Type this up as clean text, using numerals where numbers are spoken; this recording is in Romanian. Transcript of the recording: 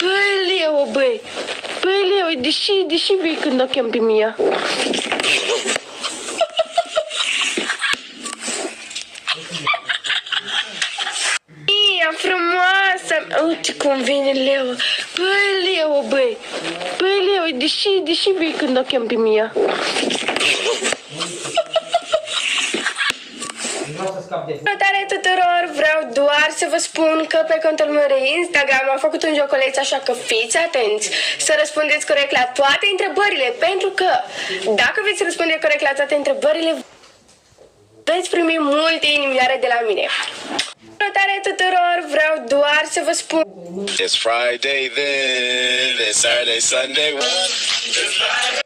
Băi, Leo, băi! Băi, Leo, deși vei când o chem pe Mia? Mia, frumoasă! Uite cum vine Leo! Băi, Leo, băi! Băi, Leo, deși vei când o chem pe Mia? Salutare tuturor! Vreau doar să vă spun că pe contul meu de Instagram am făcut un joculeț, așa că fiți atenți să răspundeți corect la toate întrebările, pentru că dacă veți răspunde corect la toate întrebările, veți primi multe inimioare de la mine. Salutare tuturor! Vreau doar să vă spun... It's Friday then, it's Saturday, Sunday. It's Friday.